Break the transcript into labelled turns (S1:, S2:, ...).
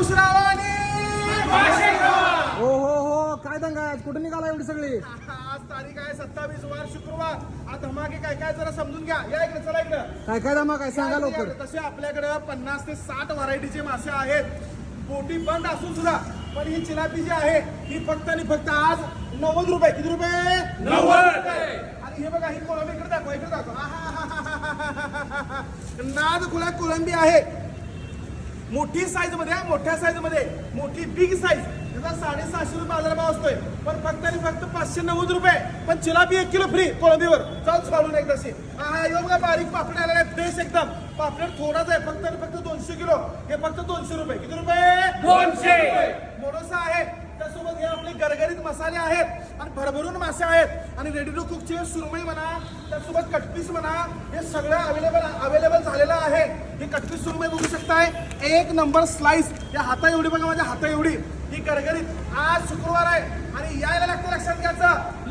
S1: खुश राहा आणि
S2: हो हो हो काय दंगा आहे? कुठे निघाला एवढी सगळी?
S1: आज तारीख आहे 27 वार शुक्रवार. आज धमाके काय काय जरा समजून घ्या. या इकडे, चला इकडे.
S2: काय काय दमा काय सांगा लवकर.
S1: तसे आपल्याकडे 50 ते 60 व्हरायटीचे मासे आहेत. बोटी बंद असून सुद्धा पण ही चिलापी जी आहे ही फक्त आणि फक्त आज 90 रुपये. किती रुपये?
S3: 90.
S1: आणि हे बघा ही कोळंबी इकडे दाखवा, इकडे दाखवा. नाद खुला कोळंबी आहे. मोठी साईज मध्ये आहे, मोठ्या साईज मध्ये, मोठी बिग साईज. त्याचा 750 रुपये बाजारभाव असतोय, पण फक्त आणि फक्त 590 रुपये. पण चिलापी 1 किलो फ्री कोळंबीवर. चाल सोडून एकदाशी. हा हे बघा बारीक पापड आलेला आहे, फ्रेश एकदम. पापलेट थोडाच आहे, फक्त आणि फक्त 200 किलो. हे फक्त 200 रुपये. किती रुपये?
S3: 200.
S1: मोडोसा आहे. त्यासोबत हे आपले गरगरीत मसाले आहेत आणि भरभरून मासे आहेत आणि रेडी टू कुकचे सुरमई म्हणा, त्यासोबत कटपीस म्हणा, हे सगळं अवेलेबल झालेलं आहे. हे कटपीस सुरमई बघू शकताय, 1 नंबर स्लाइस. या हाता एवढी बघा, माझ्या हाता एवढी. ही गरगरीत. आज शुक्रवार आहे आणि यायला लागतं, लक्षात घ्यायचं.